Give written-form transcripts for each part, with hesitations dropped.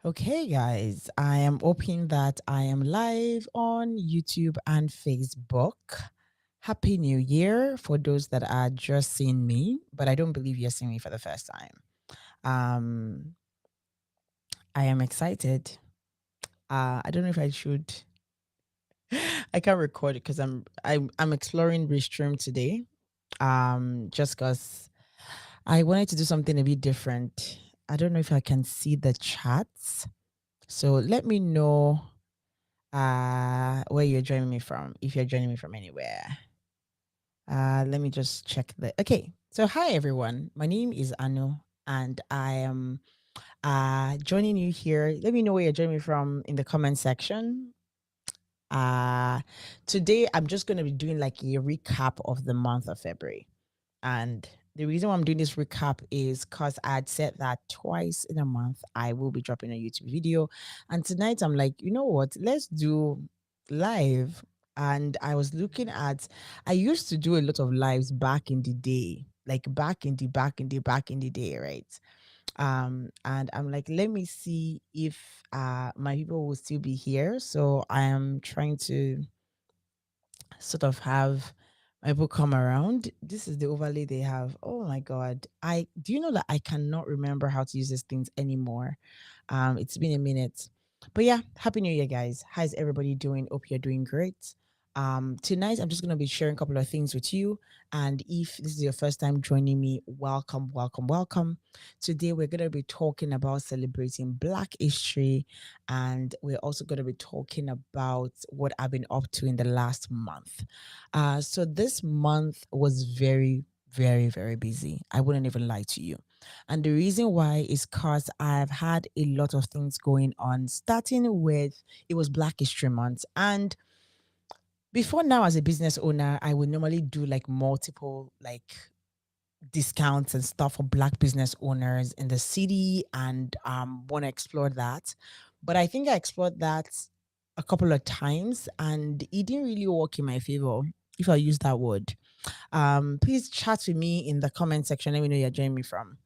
Okay, guys, I am hoping that I am live on YouTube and Facebook. Happy New Year for those that are just seeing me, but I don't believe you're seeing me for the first time. Um, I am excited. I don't know if I should. I can't record it because I'm exploring Restream today. Just because I wanted to do something a bit different. I don't know if I can see the chats. So let me know where you're joining me from, if you're joining me from anywhere. Let me just check the okay. So hi everyone. My name is Anu and I am joining you here. Let me know where you're joining me from in the comment section. Uh Today I'm just gonna be doing like a recap of the month of February. And the reason why I'm doing this recap is because I had said that twice in a month I will be dropping a YouTube video. And tonight I'm like, you know what? Let's do live. And I was looking at, I used to do a lot of lives back in the day, like back in the day, right? And I'm like, let me see if my people will still be here. So I am trying to sort of have my book come around. This is the overlay they have. Oh my god. I do you know that I cannot remember how to use these things anymore. It's been a minute. But yeah, happy new year guys. How's everybody doing? Hope you're doing great. Tonight I'm just gonna be sharing a couple of things with you. And if this is your first time joining me, welcome, welcome, welcome. Today we're gonna be talking about celebrating Black history, and we're also going to be talking about what I've been up to in the last month. So this month was very, very, very busy. I wouldn't even lie to you. And the reason why is because I've had a lot of things going on, starting with it was Black History Month. And before now, as a business owner, I would normally do like multiple discounts and stuff for Black business owners in the city, and want to explore that. But I think I explored that a couple of times and it didn't really work in my favor, if I use that word. Please chat with me in the comment section. Let me know you're joining me from.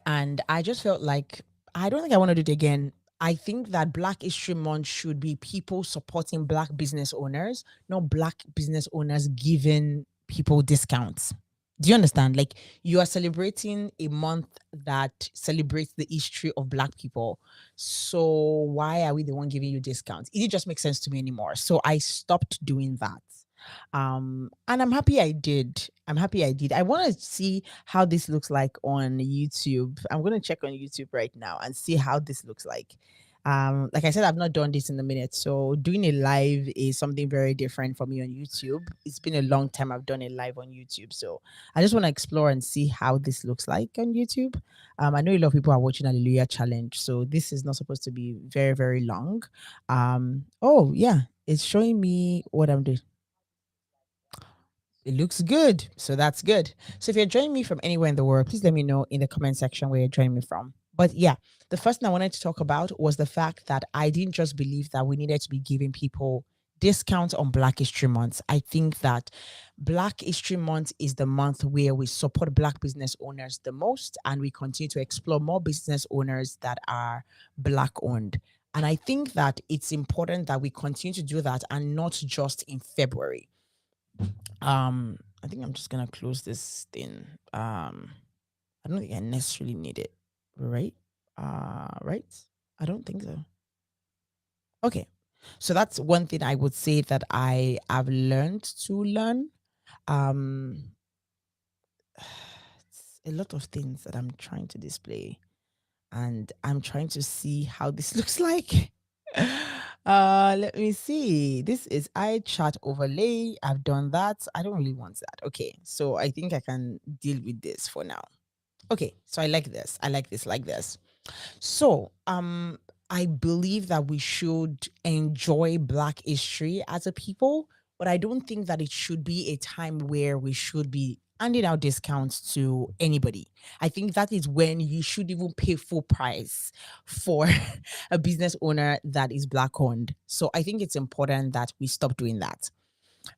And I just felt like I don't think I want to do it again. I think that Black History Month should be people supporting Black business owners, not Black business owners giving people discounts. Do you understand? Like, you are celebrating a month that celebrates the history of Black people. So why are we the one giving you discounts? It didn't just make sense to me anymore. So I stopped doing that. And I'm happy I did. I'm happy I did. I want to see how this looks like on YouTube. I'm going to check on YouTube right now and see how this looks like. Like I said, I've not done this in a minute, so doing a live is something very different for me on YouTube. It's been a long time I've done a live on YouTube, so I just want to explore and see how this looks like on YouTube. I know a lot of people are watching Hallelujah Challenge, so this is not supposed to be very, very long. Oh yeah, it's showing me what I'm doing. It looks good. So that's good. So if you're joining me from anywhere in the world, please let me know in the comment section where you're joining me from. But yeah, the first thing I wanted to talk about was the fact that I didn't just believe that we needed to be giving people discounts on Black History Month. I think that Black History Month is the month where we support Black business owners the most, and we continue to explore more business owners that are Black owned. And I think that it's important that we continue to do that and not just in February. I think I'm just gonna close this thing. I don't think I necessarily need it, right? Right? I don't think so. Okay. So that's one thing I would say that I have learned to learn. Um it's a lot of things that I'm trying to display, and I'm trying to see how this looks like. Let me see. This is iChat overlay. I've done that. I don't really want that. Okay, so I think I can deal with this for now. Okay, so I like this. I like this, like this. So, I believe that we should enjoy Black history as a people, but I don't think that it should be a time where we should be handing out discounts to anybody. I think that is when you should even pay full price for a business owner that is Black owned. So I think it's important that we stop doing that.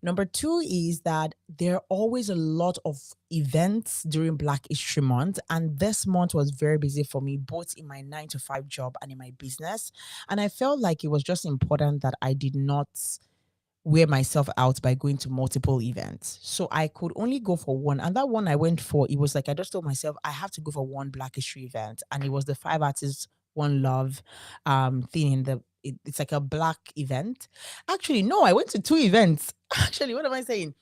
Number two is that there are always a lot of events during Black History Month. And this month was very busy for me, both in my 9 to 5 job and in my business. And I felt like it was just important that I did not wear myself out by going to multiple events. So I could only go for one. And that one I went for, it was like I just told myself I have to go for one Black History event. And it was the Five Artists One Love thing in it's like a black event. Actually, no, I went to two events. Actually, what am I saying?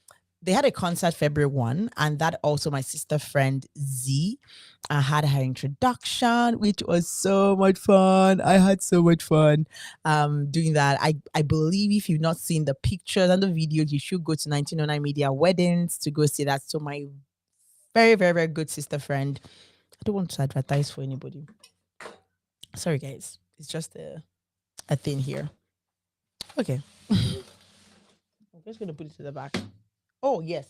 They had a concert February 1, and that also my sister friend Z had her introduction, which was so much fun. I had so much fun doing that. I believe if you've not seen the pictures and the videos, you should go to 1909 Media Weddings to go see that. So my very, very, very good sister friend. I don't want to advertise for anybody. Sorry guys. It's just a thing here. Okay. I'm just gonna put it to the back. Oh yes.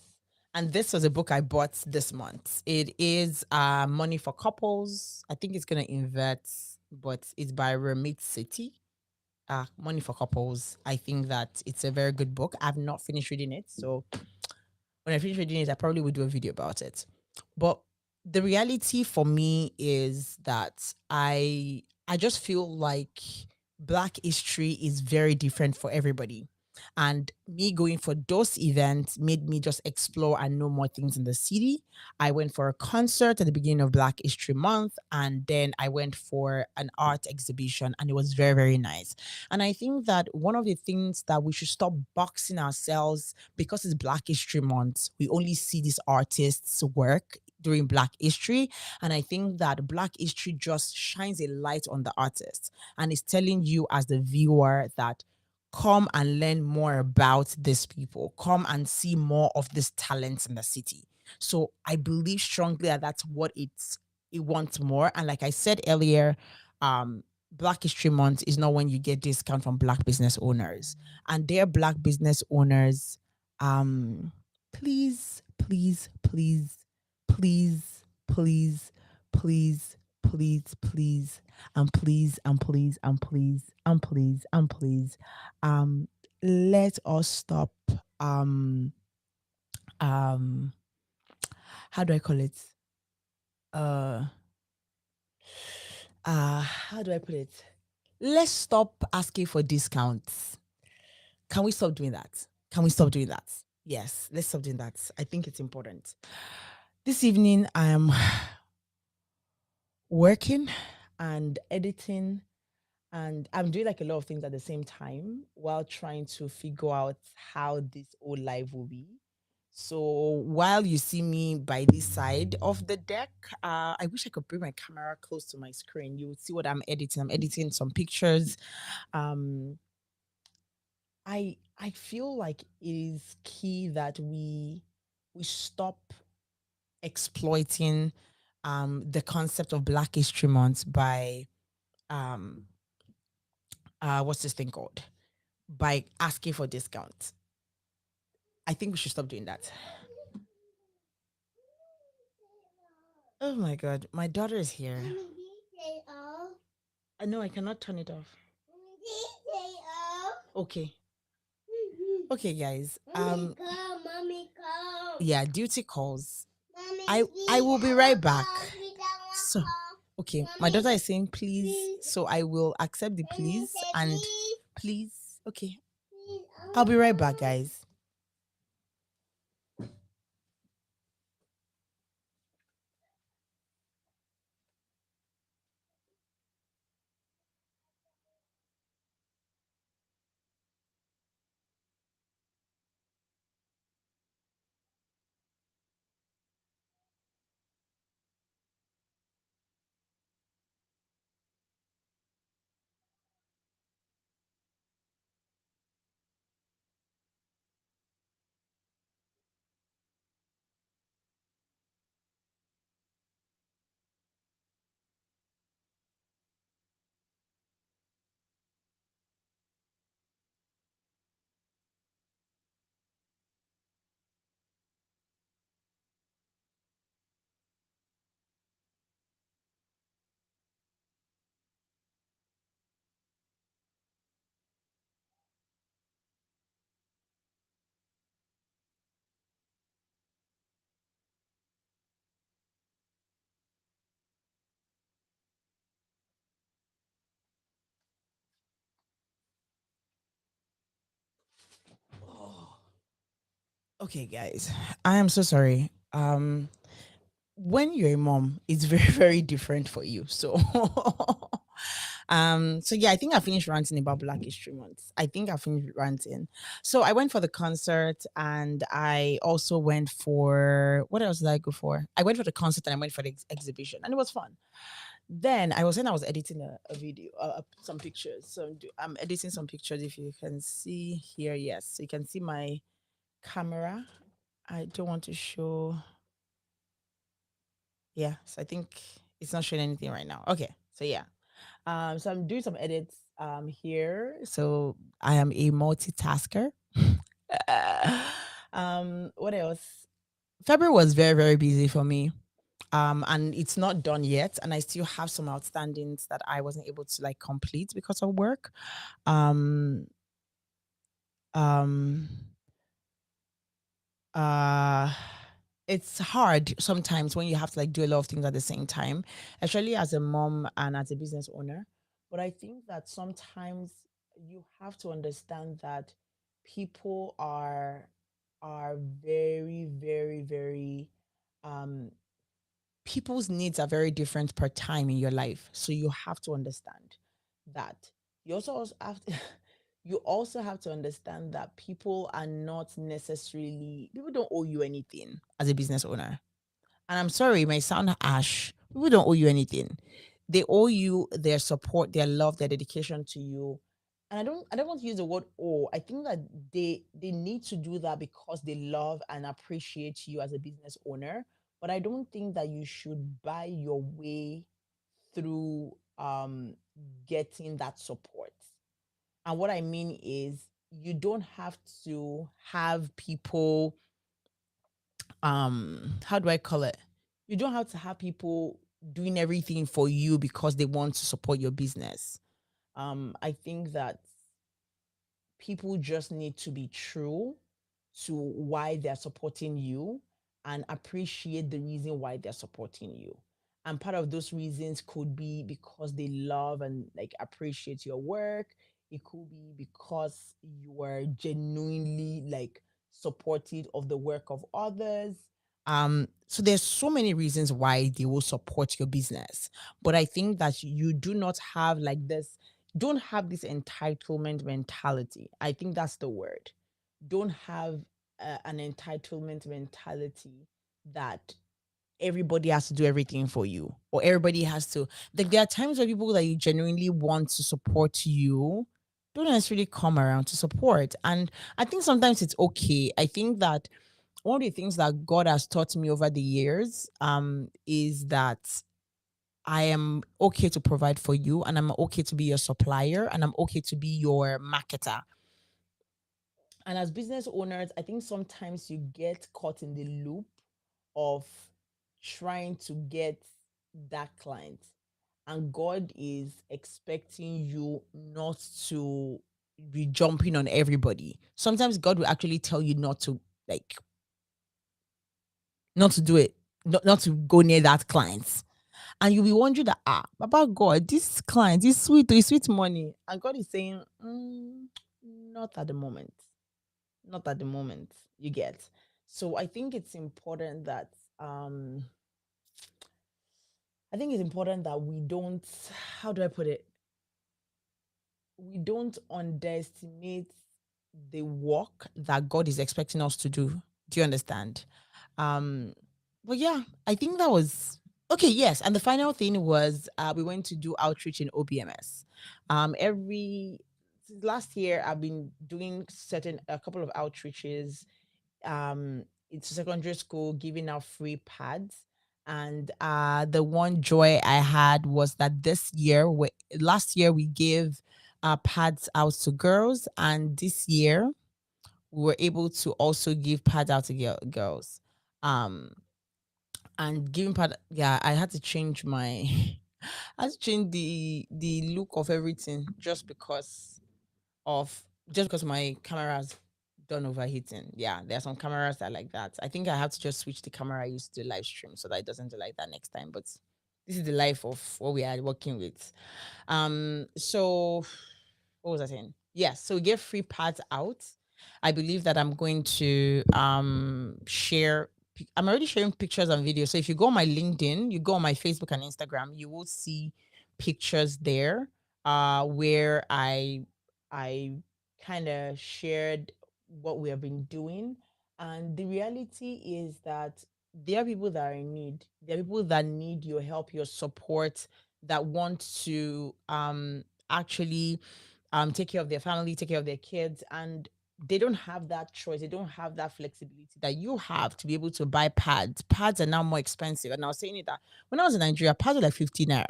And this was a book I bought this month. It is Money for Couples. I think it's gonna invert, but it's by Ramit City. Money for Couples. I think that it's a very good book. I've not finished reading it, so when I finish reading it, I probably will do a video about it. But the reality for me is that I just feel like Black history is very different for everybody. And me going for those events made me just explore and know more things in the city. I went for a concert at the beginning of Black History Month, and then I went for an art exhibition, and it was very, very nice. And I think that one of the things that we should stop boxing ourselves because it's Black History Month, we only see these artists' work during Black History. And I think that Black History just shines a light on the artist and is telling you as the viewer that come and learn more about these people, come and see more of this talent in the city. So I believe strongly that that's what it wants more. And like I said earlier, Black History Month is not when you get discount from Black business owners. And their Black business owners, please, please, please, please, please, please, please, please, and please, and please, and please, and please, and please, um, let us stop um how do I call it? Uh how do I put it? Let's stop asking for discounts. Can we stop doing that? Can we stop doing that? Yes, let's stop doing that. I think it's important. This evening, I am working and editing, and I'm doing like a lot of things at the same time while trying to figure out how this whole life will be. So while you see me by this side of the deck, I wish I could bring my camera close to my screen. You would see what I'm editing. I'm editing some pictures. Um, I feel like it is key that we stop exploiting the concept of Black History Month by um what's this thing called? By asking for discounts. I think we should stop doing that. Oh my god, my daughter is here. I know I cannot turn it off. Okay. Okay, guys. Mommy, come. Yeah, duty calls. I will be right back. So, okay, my daughter is saying please, so I will accept the please and please. Okay, I'll be right back, guys. Okay, guys, I am so sorry. When you're a mom, it's very, very different for you. So, so yeah, I think I finished ranting about Black History Month. I think I finished ranting. So I went for the concert, and I also went for, what else did I go for? I went for the concert and I went for the exhibition, and it was fun. Then I was saying I was editing a video, some pictures. So I'm editing some pictures. If you can see here, yes, so you can see my camera. I don't want to show. Yeah, so I think it's not showing anything right now. Okay, so yeah, so I'm doing some edits here. So I am a multitasker. What else? February was very, very busy for me. And it's not done yet, and I still have some outstandings that I wasn't able to like complete because of work. Um, um, uh it's hard sometimes when you have to like do a lot of things at the same time, especially as a mom and as a business owner. But I think that sometimes you have to understand that people are very, very, very um people's needs are very different per time in your life. So you have to understand that. You also have to, you also have to understand that people are not necessarily, people don't owe you anything as a business owner. And I'm sorry, it may sound harsh. People don't owe you anything. They owe you their support, their love, their dedication to you. And I don't want to use the word owe. I think that they need to do that because they love and appreciate you as a business owner. But I don't think that you should buy your way through getting that support. And what I mean is you don't have to have people, how do I call it? You don't have to have people doing everything for you because they want to support your business. I think that people just need to be true to why they're supporting you and appreciate the reason why they're supporting you. And part of those reasons could be because they love and like appreciate your work. It could be because you are genuinely like supportive of the work of others. So there's so many reasons why they will support your business. But I think that you do not have like this, don't have this entitlement mentality. I think that's the word. Don't have an entitlement mentality that everybody has to do everything for you or everybody has to, like, there are times where people that you genuinely want to support you don't necessarily come around to support. And I think sometimes it's okay. I think that one of the things that God has taught me over the years is that I am okay to provide for you, and I'm okay to be your supplier, and I'm okay to be your marketer. And as business owners, I think sometimes you get caught in the loop of trying to get that client. And God is expecting you not to be jumping on everybody. Sometimes God will actually tell you not to, like, not to do it, not to go near that client. And you'll be wondering that, about God, this client is sweet money. And God is saying, not at the moment. Not at the moment. You get. So I think it's important that we don't, how do I put it? We don't underestimate the work that God is expecting us to do. Do you understand? Um, but yeah, I think that was okay. Yes, and the final thing was we went to do outreach in OBMS. Every Since last year, I've been doing a couple of outreaches into secondary school, giving out free pads. And the one joy I had was that last year we gave pads out to girls, and this year we were able to also give pads out to girls. Um, and giving pad, yeah, I had to change my, I had to change the look of everything of just because my camera's done overheating. Yeah, there are some cameras that are like that. I think I have to just switch the camera I use to live stream so that it doesn't do like that next time. But this is the life of what we are working with. So what was I saying? Yes, so we get free pads out. I believe that I'm going to share. I'm already sharing pictures and videos. So if you go on my LinkedIn, you go on my Facebook and Instagram, you will see pictures there where I kind of shared what we have been doing. And the reality is that there are people that are in need. There are people that need your help, your support, that want to actually take care of their family, take care of their kids, and they don't have that choice. They don't have that flexibility that you have to be able to buy pads. Pads are now more expensive. And I was saying it that when I was in Nigeria, pads were like 15 naira.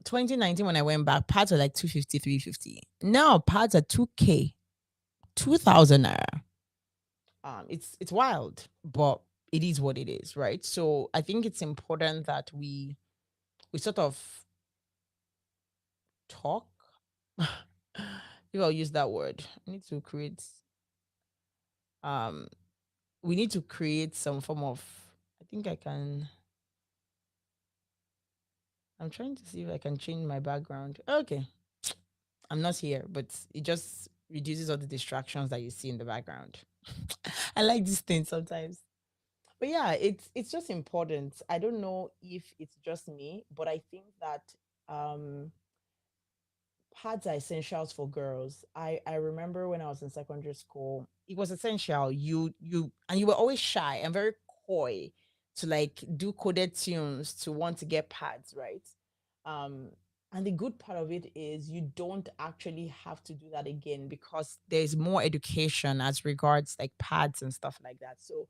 2019 when I went back, pads were like 250, 350. Now pads are 2K, 2000 naira. It's wild, but it is what it is, right? So I think it's important that we sort of talk. If I'll use that word, I need to create um we need to create some form of, I think I can, I'm trying to see if I can change my background. Okay, I'm not here, but it just reduces all the distractions that you see in the background. I like these things sometimes. But yeah, it's just important. I don't know if it's just me, but I think that um pads are essentials for girls. I remember when I was in secondary school, it was essential. You and you were always shy and very coy to like do coded tunes to want to get pads, right? Um and the good part of it is you don't actually have to do that again because there's more education as regards like pads and stuff like that. So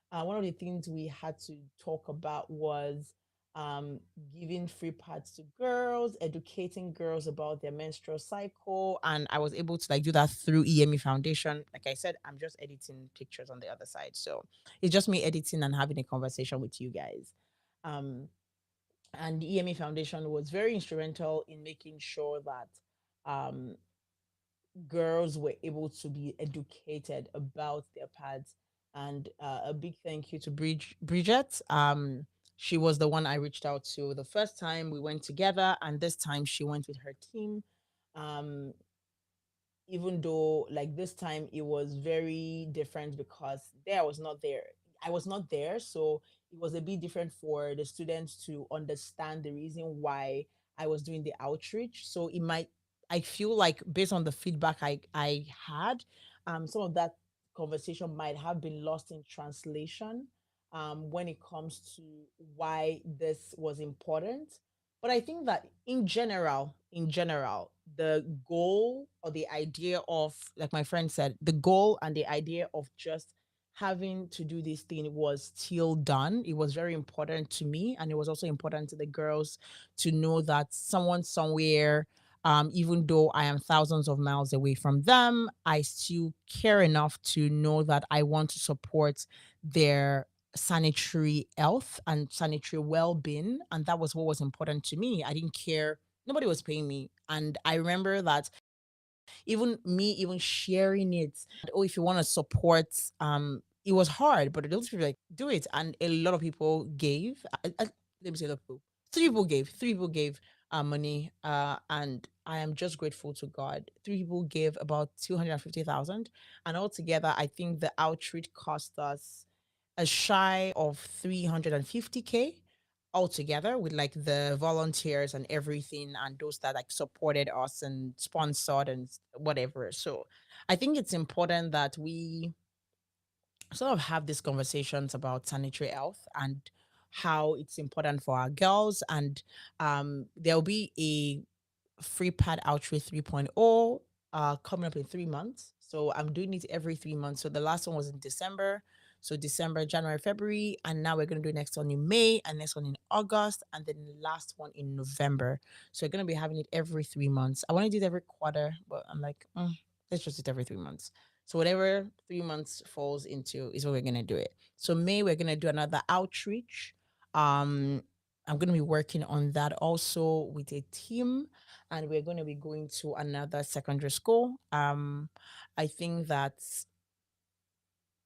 one of the things we had to talk about was um, giving free pads to girls, educating girls about their menstrual cycle. And I was able to like do that through EME Foundation. Like I said, I'm just editing pictures on the other side. So it's just me editing and having a conversation with you guys. Um, and the EME Foundation was very instrumental in making sure that um, girls were able to be educated about their pads. And a big thank you to Bridget. She was the one I reached out to the first time we went together, and this time she went with her team. Um, Even though like this time it was very different because there I was not there. I was not there, so it was a bit different for the students to understand the reason why I was doing the outreach. So it might, I feel like based on the feedback I had, some of that conversation might have been lost in translation when it comes to why this was important. But I think that in general, the goal or the idea of, like my friend said, the goal and the idea of just having to do this thing was still done. It was very important to me. And it was also important to the girls to know that someone somewhere, even though I am thousands of miles away from them, I still care enough to know that I want to support their sanitary health and sanitary well-being, and that was what was important to me. I didn't care, nobody was paying me, and I remember that even me even sharing it, oh, if you want to support, it was hard, but those people like do it, and a lot of people gave. Let me say a lot of people, three people gave money, and I am just grateful to God. Three people gave about 250,000, and altogether I think the outreach cost us a shy of 350K altogether, with like the volunteers and everything, and those that like supported us and sponsored and whatever. So I think it's important that we sort of have these conversations about sanitary health and how it's important for our girls. And there'll be a free pad outreach 3.0 coming up in 3 months. So I'm doing it every 3 months. So the last one was in December. So December, January, February, and now we're gonna do next one in May, and next one in August, and then the last one in November. So we're gonna be having it every 3 months. I want to do it every quarter, but I'm like, let's just do it every 3 months. So whatever 3 months falls into is what we're gonna do it. So May we're gonna do another outreach. Um, I'm gonna be working on that also with a team, and we're going to be going to another secondary school. I think that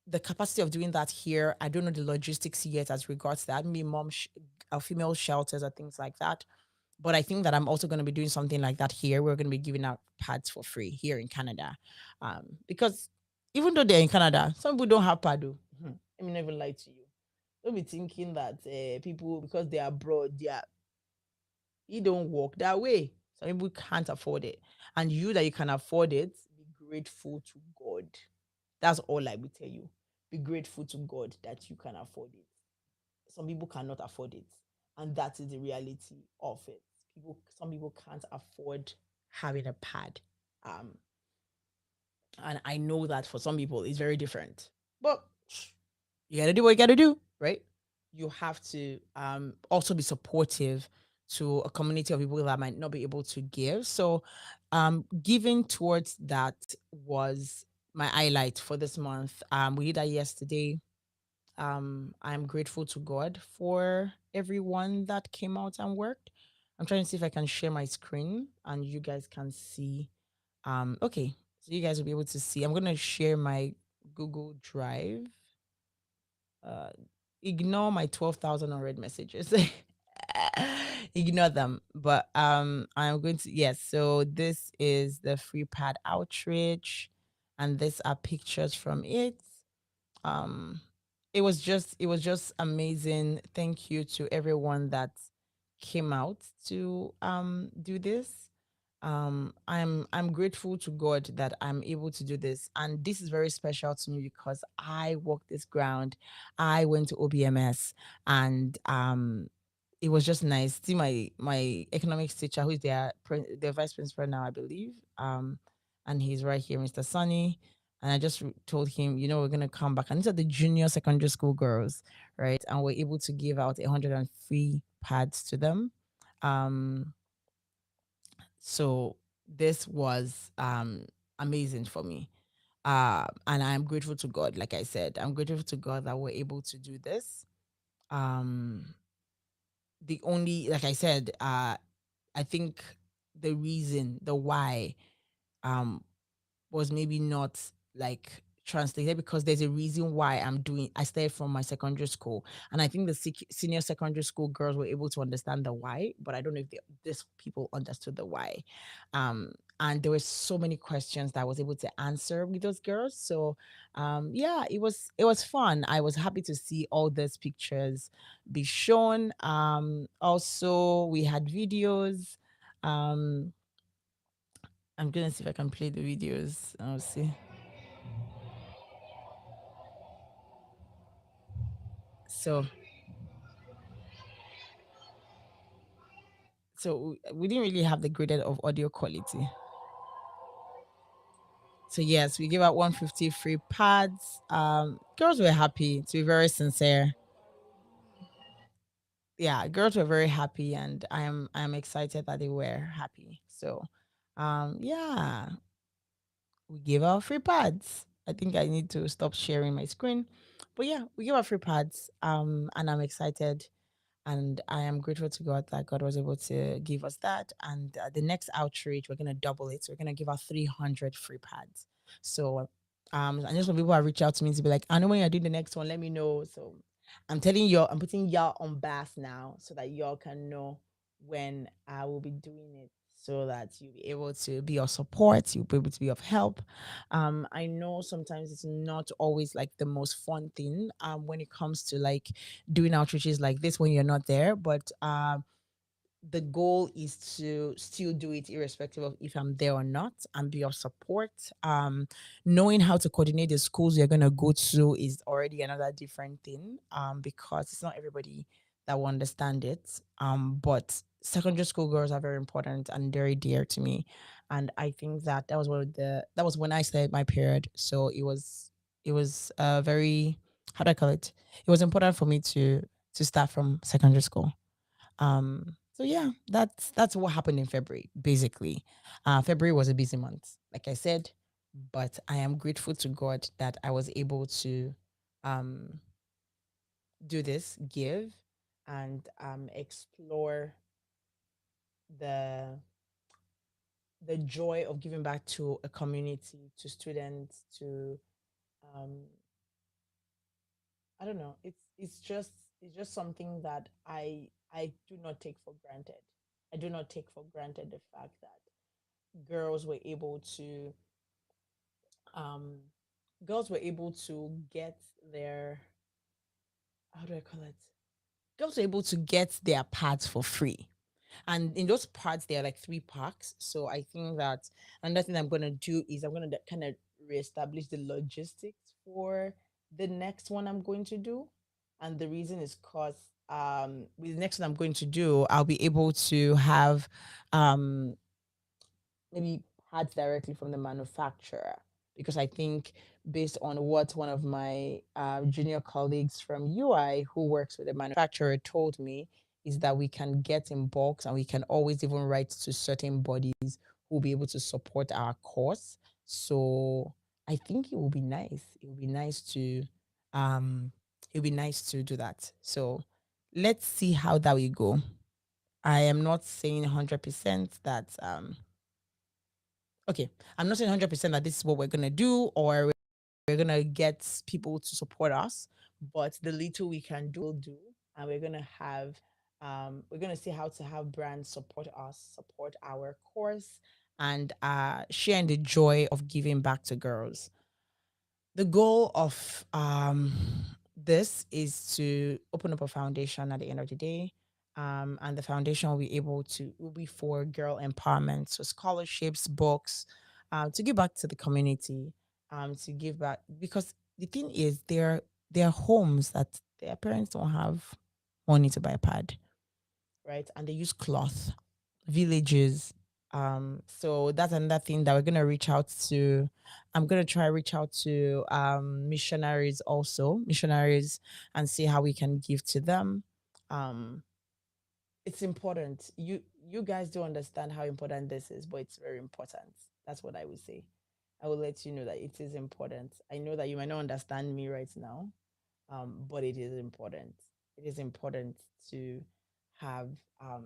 the capacity of doing that here, I don't know the logistics yet as regards that. Maybe female shelters or things like that. But I think that I'm also going to be doing something like that here. We're going to be giving out pads for free here in Canada, because even though they're in Canada, some people don't have pad. Oh. Let me never lie to you. Don't be thinking that people, because they are abroad, you don't work that way. Some people can't afford it, and you that you can afford it, be grateful to God. That's all I will tell you. Be grateful to God that you can afford it. Some people cannot afford it, and that is the reality of it. Some people can't afford having a pad, um and I know that for some people it's very different, but you gotta do what you gotta do, right? You have to also be supportive to a community of people that might not be able to give. So giving towards that was my highlight for this month. We did that yesterday. I'm grateful to God for everyone that came out and worked. I'm trying to see if I can share my screen and you guys can see. Okay, so you guys will be able to see. I'm gonna share my Google Drive. Uh, Ignore my 12,000 unread messages. Ignore them. But I'm going to, yes. So this is the free pad outreach, and these are pictures from it. um it was just amazing. Thank you to everyone that came out to do this. I'm grateful to God that I'm able to do this, and this is very special to me because I walked this ground. I went to OBMS, and it was just nice. See my economics teacher, who is their vice principal now, I believe. And he's right here, Mr. Sunny. And I just told him, we're gonna come back. And these are the junior secondary school girls, right? And we're able to give out 103 pads to them. Um, so this was amazing for me. And I'm grateful to God. Like I said, I'm grateful to God that we're able to do this. Um, the only, like I said, I think the why um was maybe not like translated, because there's a reason why I started from my secondary school. And I think the senior secondary school girls were able to understand the why, but I don't know if these people understood the why. um and there were so many questions that I was able to answer with those girls. So yeah, it was fun. I was happy to see all these pictures be shown. Also, we had videos. um I'm gonna see if I can play the videos. I'll see. So, so we didn't really have the graded of audio quality. So yes, we gave out 150 free pads. Girls were happy. To be very sincere, yeah, girls were very happy, and I am excited that they were happy. So, yeah, we gave out free pads. I think I need to stop sharing my screen, but yeah, we gave out free pads. And I'm excited. And I am grateful to God that God was able to give us that. And the next outreach, we're going to double it. So we're going to give out 300 free pads. So, and just when people have reached out to me to be like, I know when you're doing the next one, let me know. So I'm putting y'all on blast now so that y'all can know when I will be doing it, so that you'll be able to be of support, you'll be able to be of help. I know sometimes it's not always like the most fun thing when it comes to like doing outreaches like this when you're not there, but the goal is to still do it irrespective of if I'm there or not, and be of support. Knowing how to coordinate the schools you're going to go to is already another different thing, because it's not everybody that will understand it. But secondary school girls are very important and very dear to me. And I think that was when I started my period. So it was very, how do I call it? It was important for me to start from secondary school. So yeah, that's what happened in February, basically. February was a busy month, like I said, but I am grateful to God that I was able to um do this, give, and explore the the joy of giving back to a community, to students, to um I don't know. It's just something that I do not take for granted. I do not take for granted the fact that girls were able to um girls were able to get their, how do I call it? Girls were able to get their pads for free. And in those parts, there are like 3 packs. So I think that another thing I'm gonna do is I'm gonna kind of reestablish the logistics for the next one I'm going to do. And the reason is because with the next one I'm going to do, I'll be able to have um maybe parts directly from the manufacturer, because I think based on what one of my junior colleagues from UI who works with the manufacturer told me is that we can get in bulks and we can always even write to certain bodies who will be able to support our course. So I think it will be nice. It will be nice to um do that. So let's see how that will go. I am not saying 100% that okay, I'm not saying 100% that this is what we're going to do or we're going to get people to support us, but the little we can do, we'll do. And we're going to have, we're going to see how to have brands support us, support our course, and sharing the joy of giving back to girls. The goal of this is to open up a foundation at the end of the day. And the foundation will be for girl empowerment, so scholarships, books, to give back to the community, to give back, because the thing is there are homes that their parents don't have money to buy a pad, right? And they use cloth, villages. So that's another thing that we're gonna reach out to. I'm gonna try reach out to missionaries also, missionaries, and see how we can give to them. Um, it's important. You guys don't understand how important this is, but it's very important. That's what I would say. I will let you know that it is important. I know that you might not understand me right now, but it is important. It is important to have um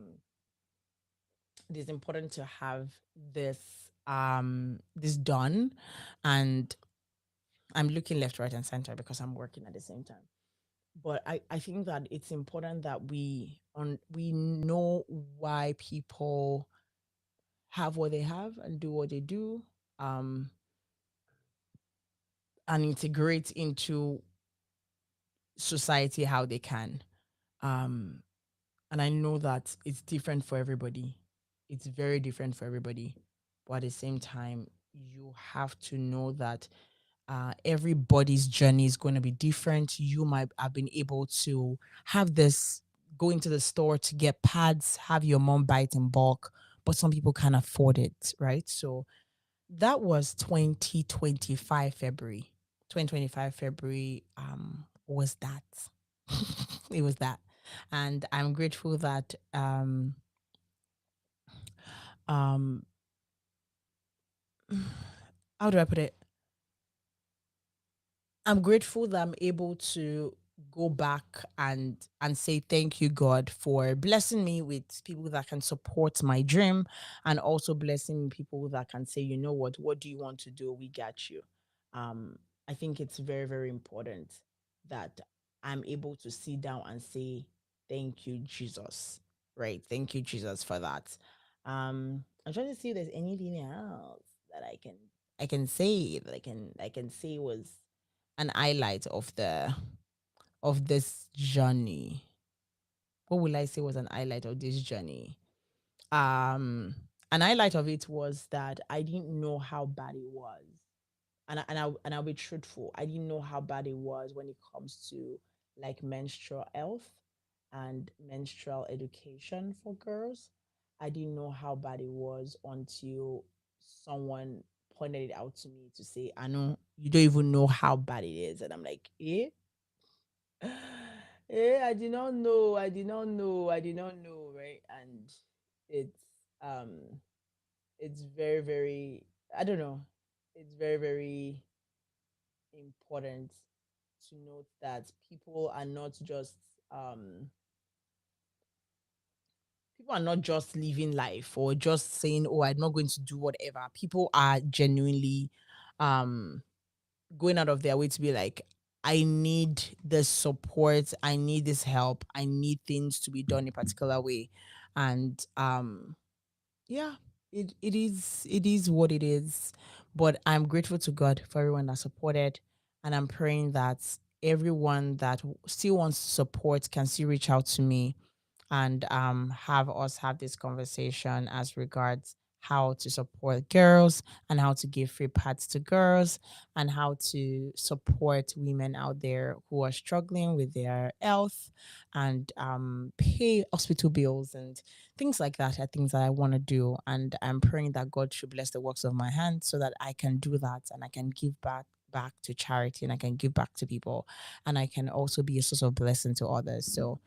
it is important to have this this done. And I'm looking left, right, and center because I'm working at the same time. But I think that it's important that we know why people have what they have and do what they do, um and integrate into society how they can. um and I know that it's different for everybody. It's very different for everybody. But at the same time, you have to know that everybody's journey is going to be different. You might have been able to have this, go into the store to get pads, have your mom buy it in bulk, but some people can't afford it, right? So that was 2025 February. 2025 February was that. It was that. And I'm grateful that um how do I put it? I'm grateful that I'm able to go back and say thank you, God, for blessing me with people that can support my dream, and also blessing people that can say, you know what do you want to do? We got you. I think it's very, very important that I'm able to sit down and say thank you, Jesus. Right. Thank you, Jesus, for that. I'm trying to see if there's anything else that I can say that I can say was an highlight of this journey. What will I say was an highlight of this journey? Um, an highlight of it was that I didn't know how bad it was, and I'll be truthful. I didn't know how bad it was when it comes to like menstrual health and menstrual education for girls. I didn't know how bad it was until someone pointed it out to me to say, I know you don't even know how bad it is. And I'm like, eh? I did not know. I did not know. I did not know, right? And it's um it's very, very, I don't know. It's very, very important to note that um people are not just living life or just saying, oh, I'm not going to do whatever. People are genuinely um going out of their way to be like, I need this support, I need this help, I need things to be done a particular way. And yeah, it is what it is. But I'm grateful to God for everyone that supported, and I'm praying that everyone that still wants to support can still reach out to me, and have us have this conversation as regards how to support girls, and how to give free pads to girls, and how to support women out there who are struggling with their health, and pay hospital bills and things like that are things that I want to do. And I'm praying that God should bless the works of my hands so that I can do that, and I can give back to charity, and I can give back to people, and I can also be a source of blessing to others. So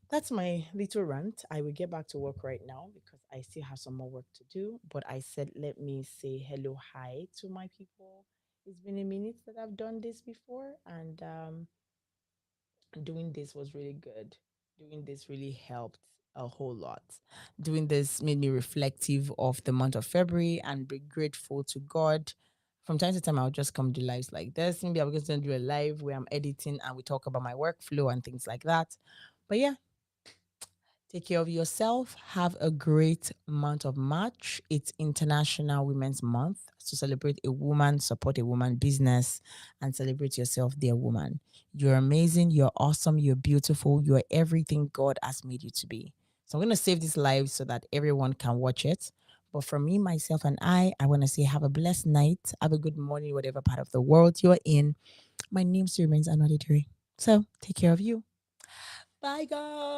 that's my little rant. I will get back to work right now because I still have some more work to do. But I said, let me say hello, hi to my people. It's been a minute that I've done this before, and doing this was really good. Doing this really helped a whole lot. Doing this made me reflective of the month of February and be grateful to God. From time to time, I'll just come to lives like this. Maybe I'm going to do a live where I'm editing and we talk about my workflow and things like that. But yeah, take care of yourself. Have a great month of March. It's International Women's Month to celebrate a woman, support a woman business, and celebrate yourself, dear woman. You're amazing. You're awesome. You're beautiful. You're everything God has made you to be. So I'm going to save this live so that everyone can watch it. But for me, myself, and I want to say have a blessed night. Have a good morning, whatever part of the world you're in. My name still remains Anodidiri. So take care of you. Bye, guys.